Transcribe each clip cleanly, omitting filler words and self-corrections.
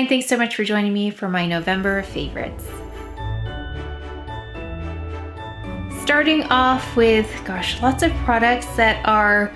and thanks so much for joining me for my November favorites. Starting off with, gosh, lots of products that are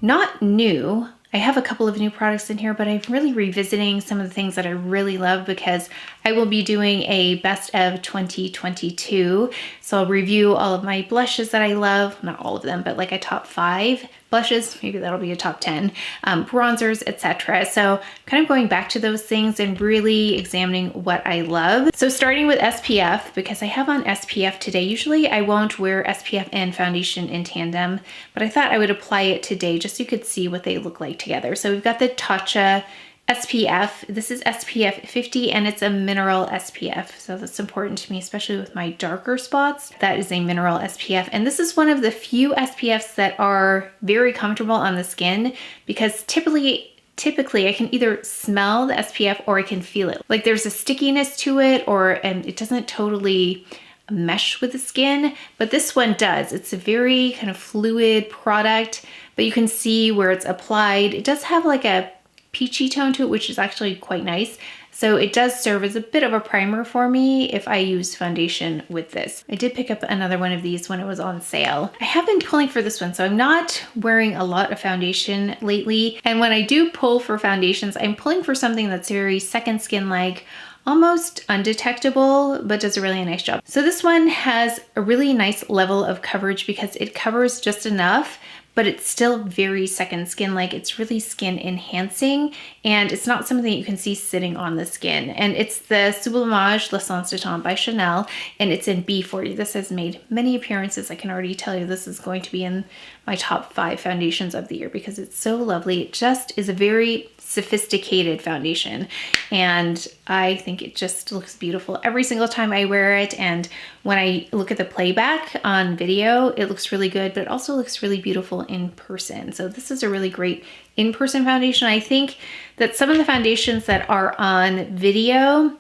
not new. I have a couple of new products in here, but I'm really revisiting some of the things that I really love because I will be doing a best of 2022. So I'll review all of my blushes that I love, not all of them, but like a top 5 blushes, maybe that'll be a top 10, bronzers, etc. So kind of going back to those things and really examining what I love. So starting with SPF, because I have on SPF today. Usually I won't wear SPF and foundation in tandem, but I thought I would apply it today just so you could see what they look like together. So we've got the TATCHA SPF. This is SPF 50 and it's a mineral SPF. So that's important to me, especially with my darker spots. That is a mineral SPF. And this is one of the few SPFs that are very comfortable on the skin because typically I can either smell the SPF or I can feel it. Like there's a stickiness to it and it doesn't totally mesh with the skin, but this one does. It's a very kind of fluid product, but you can see where it's applied. It does have like a peachy tone to it, which is actually quite nice. So it does serve as a bit of a primer for me if I use foundation with this. I did pick up another one of these when it was on sale. I have been pulling for this one, so I'm not wearing a lot of foundation lately. And when I do pull for foundations, I'm pulling for something that's very second skin-like, almost undetectable, but does a really nice job. So this one has a really nice level of coverage because it covers just enough, but it's still very second skin, like it's really skin enhancing and it's not something that you can see sitting on the skin. And it's the Sublimage L'Essence de Teint by Chanel and it's in B40. This has made many appearances. I can already tell you this is going to be in my top 5 foundations of the year because it's so lovely. It just is a very sophisticated foundation and I think it just looks beautiful every single time I wear it. And when I look at the playback on video, it looks really good, but it also looks really beautiful in person. So this is a really great in-person foundation. I think that some of the foundations that are on video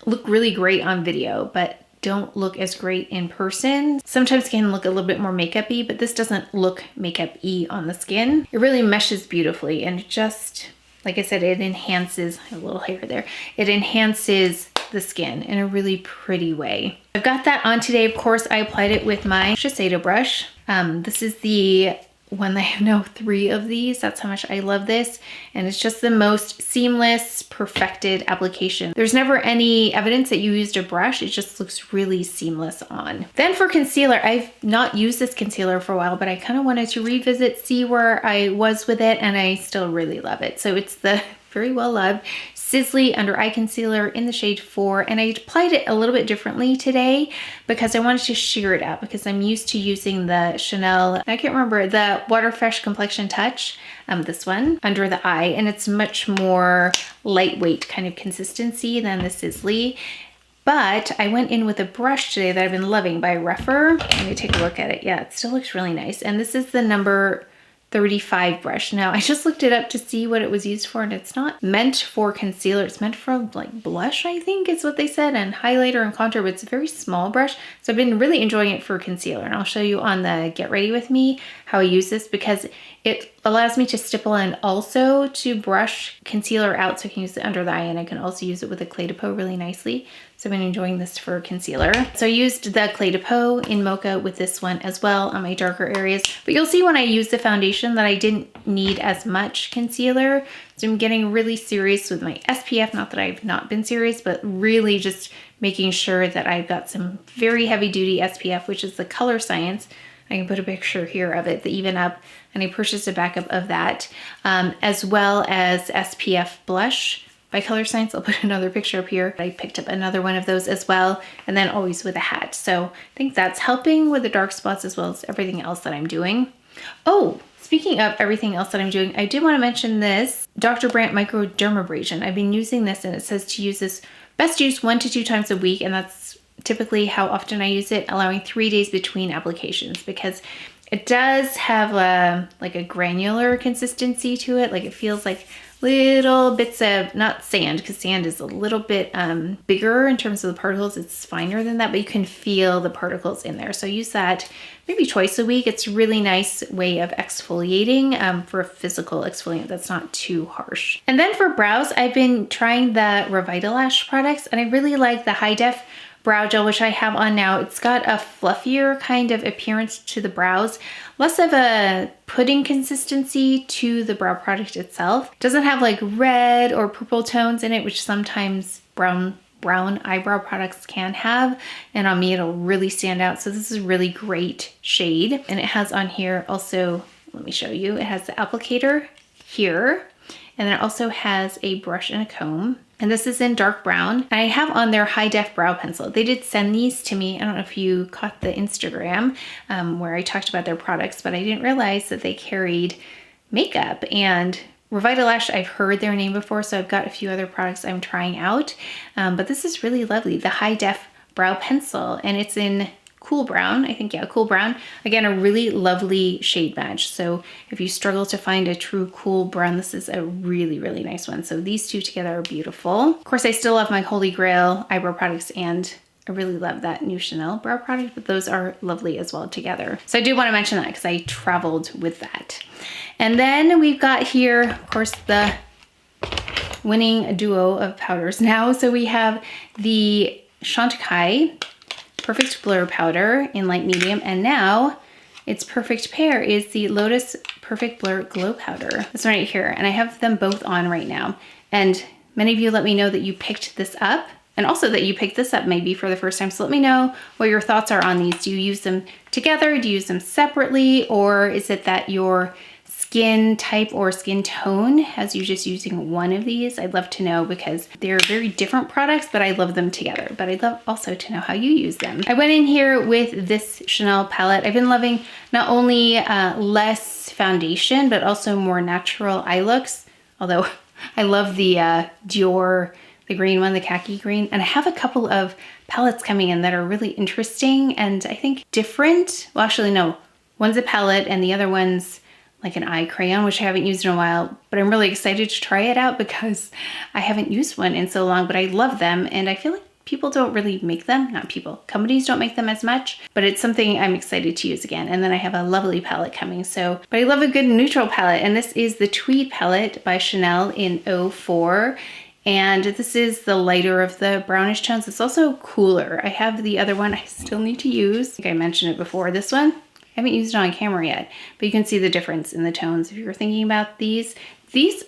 look really great on video, but don't look as great in person. Sometimes can look a little bit more makeup-y, but this doesn't look makeup-y on the skin. It really meshes beautifully and just, like I said, it enhances, I have a little hair there, it enhances the skin in a really pretty way. I've got that on today. Of course, I applied it with my SHISEIDO brush. This is the one that I have now 3 of these. That's how much I love this. And it's just the most seamless, perfected application. There's never any evidence that you used a brush. It just looks really seamless on. Then for concealer, I've not used this concealer for a while, but I kind of wanted to revisit, see where I was with it, and I still really love it. So it's the very well loved SISLEY Under Eye Concealer in the shade 4, and I applied it a little bit differently today because I wanted to sheer it out because I'm used to using the Chanel, I can't remember, the Water Fresh Complexion Touch, this one, under the eye, and it's much more lightweight kind of consistency than the SISLEY. But I went in with a brush today that I've been loving by REPHR. Let me take a look at it. Yeah, it still looks really nice. And this is the number 35 brush. Now I just looked it up to see what it was used for and it's not meant for concealer. It's meant for like blush, I think is what they said, and highlighter and contour, but it's a very small brush. So I've been really enjoying it for concealer, and I'll show you on the Get Ready With Me how I use this because it allows me to stipple and also to brush concealer out, so I can use it under the eye and I can also use it with a Clé de Peau really nicely. So I've been enjoying this for concealer. So I used the Clé de Peau in Mocha with this one as well on my darker areas. But you'll see when I use the foundation that I didn't need as much concealer. So I'm getting really serious with my SPF. Not that I've not been serious, but really just making sure that I've got some very heavy duty SPF, which is the Color Science. I can put a picture here of it, the Even Up, and I purchased a backup of that, as well as SPF blush by Color Science. I'll put another picture up here. I picked up another one of those as well, and then always with a hat. So I think that's helping with the dark spots as well as everything else that I'm doing. Oh, speaking of everything else that I'm doing, I did want to mention this Dr. Brandt microdermabrasion. I've been using this and it says to use this, best use 1 to 2 times a week, and that's typically how often I use it, allowing 3 days between applications because it does have like a granular consistency to it. Like it feels like little bits of, not sand, because sand is a little bit bigger in terms of the particles. It's finer than that, but you can feel the particles in there. So use that maybe twice a week. It's a really nice way of exfoliating for a physical exfoliant that's not too harsh. And then for brows, I've been trying the REVITALASH products, and I really like the High Def Brow Gel, which I have on now. It's got a fluffier kind of appearance to the brows, less of a pudding consistency to the brow product itself. It doesn't have like red or purple tones in it, which sometimes brown eyebrow products can have, and on me it'll really stand out. So this is a really great shade, and it has on here also, let me show you, it has the applicator here, and then it also has a brush and a comb. And this is in dark brown. And I have on their High Def Brow Pencil. They did send these to me. I don't know if you caught the Instagram where I talked about their products, but I didn't realize that they carried makeup. And REVITALASH, I've heard their name before, so I've got a few other products I'm trying out. But this is really lovely, the High Def Brow Pencil, and it's in cool brown, I think, yeah, cool brown. Again, a really lovely shade match. So if you struggle to find a true cool brown, this is a really, really nice one. So these two together are beautiful. Of course, I still love my Holy Grail eyebrow products, and I really love that new Chanel brow product, but those are lovely as well together. So I do want to mention that because I traveled with that. And then we've got here, of course, the winning duo of powders now. So we have the Chantecaille Perfect Blur Powder in light medium, and now its perfect pair is the Lotus Perfect Blur Glow Powder. This one right here, and I have them both on right now. And many of you let me know that you picked this up, and also that you picked this up maybe for the first time. So let me know what your thoughts are on these. Do you use them together? Do you use them separately? Or is it that your skin type or skin tone has you just using one of these? I'd love to know, because they're very different products, but I love them together. But I'd love also to know how you use them. I went in here with this Chanel palette. I've been loving not only less foundation, but also more natural eye looks. Although I love the Dior, the green one, the khaki green. And I have a couple of palettes coming in that are really interesting and I think different. Well, actually, no. One's a palette and the other one's like an eye crayon, which I haven't used in a while, but I'm really excited to try it out because I haven't used one in so long, but I love them. And I feel like people don't really make them, not people, companies don't make them as much, but it's something I'm excited to use again. And then I have a lovely palette coming. So, but I love a good neutral palette. And this is the Tweed palette by Chanel in 04. And this is the lighter of the brownish tones. It's also cooler. I have the other one I still need to use. I think I mentioned it before. This one, I haven't used it on camera yet, but you can see the difference in the tones if you're thinking about these. These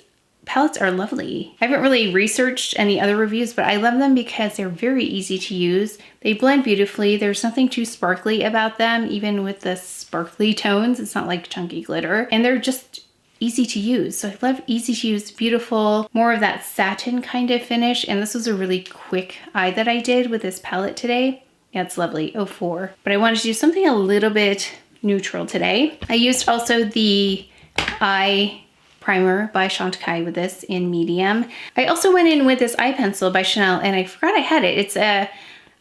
palettes are lovely. I haven't really researched any other reviews, but I love them because they're very easy to use. They blend beautifully. There's nothing too sparkly about them, even with the sparkly tones. It's not like chunky glitter, and they're just easy to use. So I love easy to use, beautiful, more of that satin kind of finish. And this was a really quick eye that I did with this palette today. Yeah, it's lovely, 04. But I wanted to do something a little bit neutral today. I used also the eye primer by Chantecaille with this in medium. I also went in with this eye pencil by Chanel, and I forgot I had it. It's a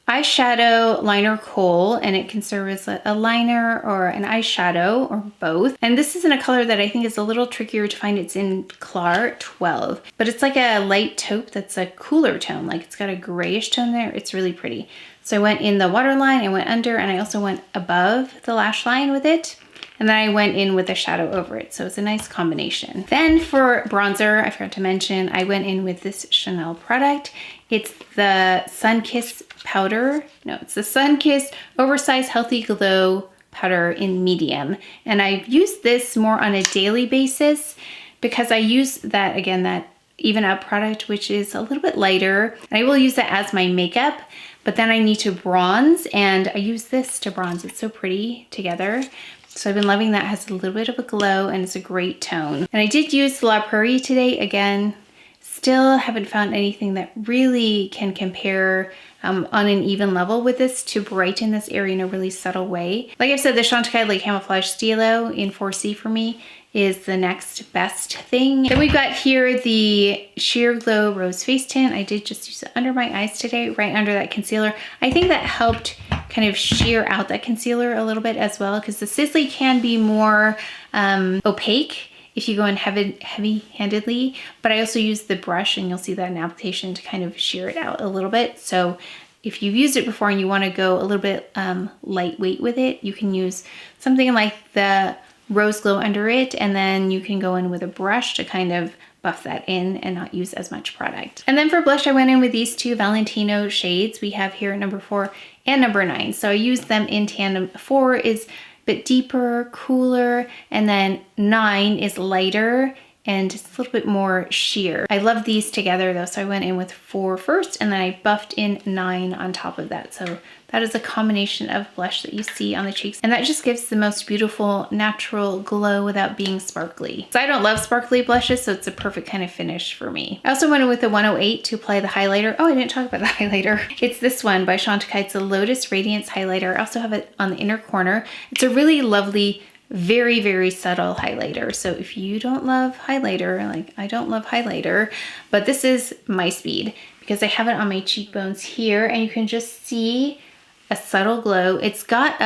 eyeshadow liner Khôl, and it can serve as a liner or an eyeshadow or both. And this is in a color that I think is a little trickier to find. It's in Clar 12, but it's like a light taupe that's a cooler tone. Like it's got a grayish tone there. It's really pretty. So I went in the waterline, I went under, and I also went above the lash line with it. And then I went in with a shadow over it. So it's a nice combination. Then for bronzer, I forgot to mention, I went in with this Chanel product. It's the Sun-Kissed powder. No, it's the Sun-Kissed Oversize Healthy Glow powder in medium. And I've used this more on a daily basis because I use that, again, that Even Up product, which is a little bit lighter. And I will use that as my makeup, but then I need to bronze, and I use this to bronze. It's so pretty together. So I've been loving that. It has a little bit of a glow and it's a great tone. And I did use La Prairie today. Again, still haven't found anything that really can compare on an even level with this to brighten this area in a really subtle way. Like I said, the Chantecaille Camouflage Stilo in 4C for me is the next best thing. Then we've got here the Sheer Glow Rose Face Tint. I did just use it under my eyes today, right under that concealer. I think that helped kind of sheer out that concealer a little bit as well, because the Sisley can be more opaque if you go in heavy-handedly, but I also use the brush, and you'll see that in application, to kind of shear it out a little bit. So if you've used it before and you want to go a little bit lightweight with it, you can use something like the Rose Glow under it, and then you can go in with a brush to kind of buff that in and not use as much product. And then for blush, I went in with these two Valentino shades we have here, number 4 and number 9. So I used them in tandem. 4 is a bit deeper, cooler, and then 9 is lighter and just a little bit more sheer. I love these together though, so I went in with 4 first, and then I buffed in 9 on top of that. So that is a combination of blush that you see on the cheeks, and that just gives the most beautiful natural glow without being sparkly. So I don't love sparkly blushes, so it's a perfect kind of finish for me. I also went in with the 108 to apply the highlighter. Oh, I didn't talk about the highlighter. It's this one by Chantecaille. It's a Lotus Radiance highlighter. I also have it on the inner corner. It's a really lovely, very, very subtle highlighter. So if you don't love highlighter, like I don't love highlighter, but this is my speed because I have it on my cheekbones here, and you can just see a subtle glow. It's got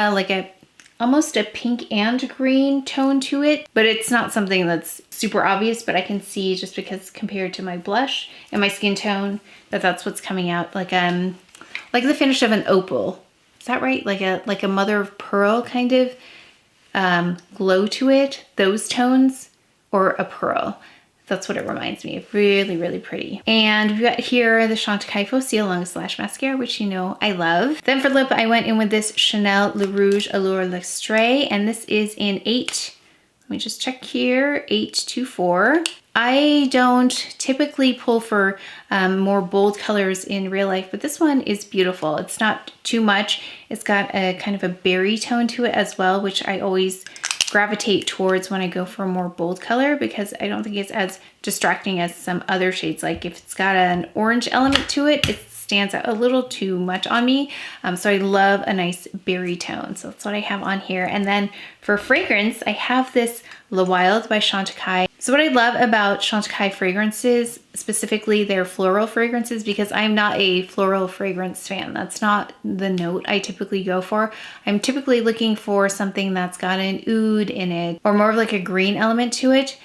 almost a pink and green tone to it, but it's not something that's super obvious, but I can see just because compared to my blush and my skin tone that that's what's coming out, like the finish of an opal. Is that right? Like a mother of pearl kind of glow to it, those tones, or a pearl. That's what it reminds me of. Really, really pretty. And we've got here the Chantecaille Faux Long Lash Mascara, which you know I love. Then for lip, I went in with this Chanel Le Rouge Allure L'Extrait, and this is in 8, let me just check here, 824. I don't typically pull for more bold colors in real life, but this one is beautiful. It's not too much. It's got a kind of a berry tone to it as well, which I always gravitate towards when I go for a more bold color, because I don't think it's as distracting as some other shades. Like if it's got an orange element to it, it stands out a little too much on me. So I love a nice berry tone. So that's what I have on here. And then for fragrance, I have this Le Wild by Chantecaille. So what I love about Chantecaille fragrances, specifically their floral fragrances, because I'm not a floral fragrance fan. That's not the note I typically go for. I'm typically looking for something that's got an oud in it, or more of like a green element to it.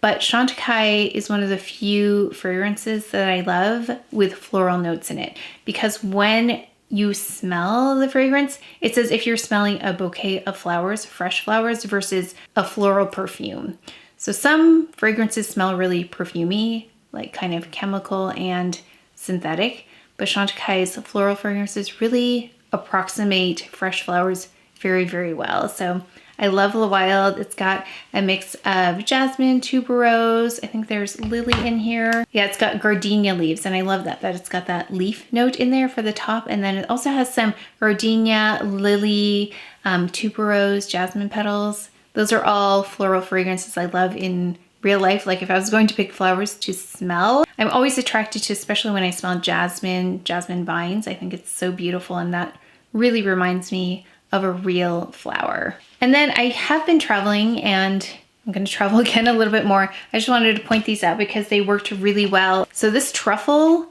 But Chantecaille is one of the few fragrances that I love with floral notes in it, because when you smell the fragrance, it's as if you're smelling a bouquet of flowers, fresh flowers, versus a floral perfume. So some fragrances smell really perfumey, like kind of chemical and synthetic, but Chantecaille's floral fragrances really approximate fresh flowers very, very well. So I love Le Wild. It's got a mix of jasmine, tuberose. I think there's lily in here. Yeah, it's got gardenia leaves, and I love that it's got that leaf note in there for the top. And then it also has some gardenia, lily, tuberose, jasmine petals. Those are all floral fragrances I love in real life. Like if I was going to pick flowers to smell, I'm always attracted to, especially when I smell jasmine vines. I think it's so beautiful, and that really reminds me of a real flower. And then I have been traveling, and I'm going to travel again a little bit more. I just wanted to point these out because they worked really well. So this truffle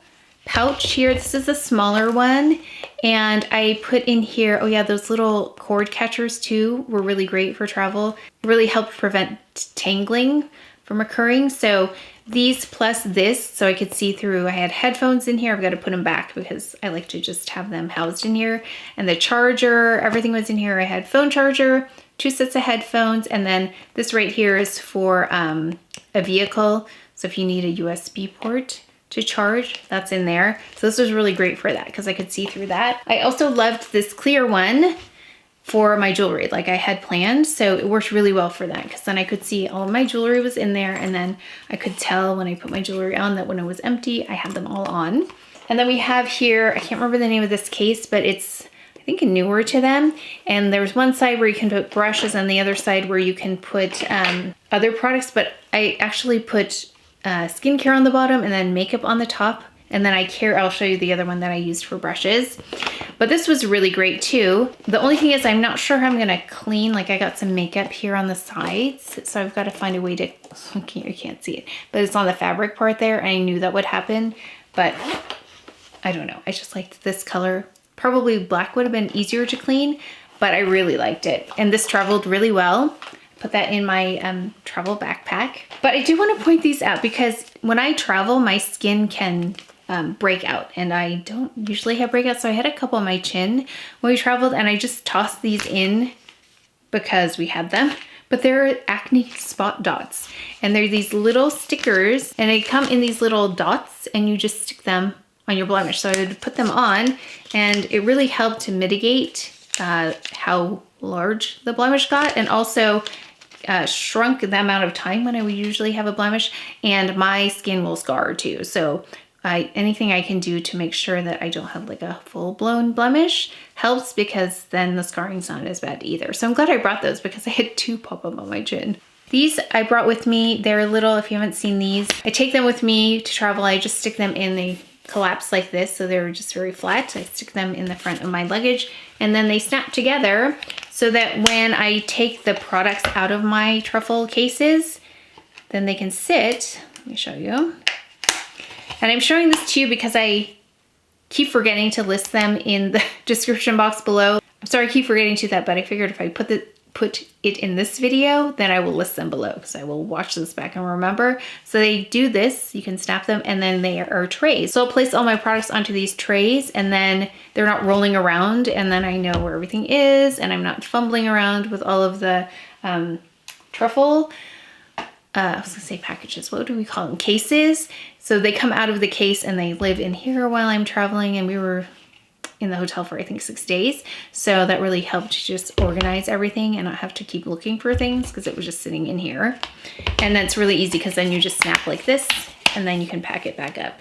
pouch here, this is a smaller one, and I put in here, oh yeah, those little cord catchers too were really great for travel. Really helped prevent tangling from occurring. So these plus this, so I could see through. I had headphones in here. I've got to put them back because I like to just have them housed in here. And the charger, everything was in here. I had phone charger, 2 sets of headphones, and then this right here is for a vehicle. So if you need a USB port to charge, that's in there. So this was really great for that because I could see through that. I also loved this clear one for my jewelry like I had planned. So it worked really well for that because then I could see all of my jewelry was in there, and then I could tell when I put my jewelry on that when it was empty, I had them all on. And then we have here, I can't remember the name of this case, but it's, I think, newer to them. And there's one side where you can put brushes and the other side where you can put other products, but I actually put skincare on the bottom and then makeup on the top. And then I'll show you the other one that I used for brushes. But this was really great too. The only thing is I'm not sure how I'm gonna clean, like I got some makeup here on the sides. So I've got to find a way to, you can't see it, but it's on the fabric part there, and I knew that would happen, but I don't know. I just liked this color. Probably black would have been easier to clean, but I really liked it. And this traveled really well. put that in my travel backpack. But I do want to point these out because when I travel, my skin can break out, and I don't usually have breakouts. So I had a couple on my chin when we traveled, and I just tossed these in because we had them. But they're acne spot dots, and they're these little stickers, and they come in these little dots, and you just stick them on your blemish. So I would put them on, and it really helped to mitigate how large the blemish got, and also shrunk the amount of time when I would usually have a blemish, and my skin will scar too. So anything I can do to make sure that I don't have like a full-blown blemish helps, because then the scarring's not as bad either. So I'm glad I brought those because I had 2 pop up on my chin. These I brought with me. They're little, if you haven't seen these. I take them with me to travel. I just stick them in, they collapse like this, so they're just very flat. I stick them in the front of my luggage, and then they snap together so that when I take the products out of my truffle cases, then they can sit. Let me show you. And I'm showing this to you because I keep forgetting to list them in the description box below. I'm sorry, I keep forgetting to that, but I figured if I put it in this video, then I will list them below. So I will watch this back and remember. So they do this, you can snap them, and then they are trays. So I'll place all my products onto these trays, and then they're not rolling around, and then I know where everything is, and I'm not fumbling around with all of the truffle, I was gonna say packages, what do we call them? Cases. So they come out of the case and they live in here while I'm traveling, and we were in the hotel for I think 6 days. So that really helped to just organize everything and not have to keep looking for things because it was just sitting in here. And that's really easy because then you just snap like this and then you can pack it back up.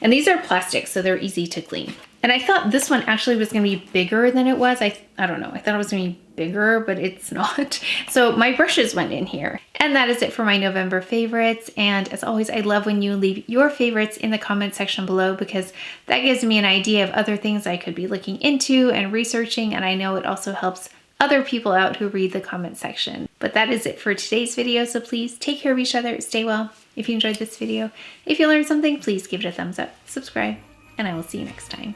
And these are plastic, so they're easy to clean. And I thought this one actually was gonna be bigger than it was. I don't know, I thought it was gonna be bigger, but it's not. So my brushes went in here. And that is it for my November favorites. And as always, I love when you leave your favorites in the comment section below, because that gives me an idea of other things I could be looking into and researching. And I know it also helps other people out who read the comment section. But that is it for today's video. So please take care of each other, stay well. If you enjoyed this video, if you learned something, please give it a thumbs up, subscribe, and I will see you next time.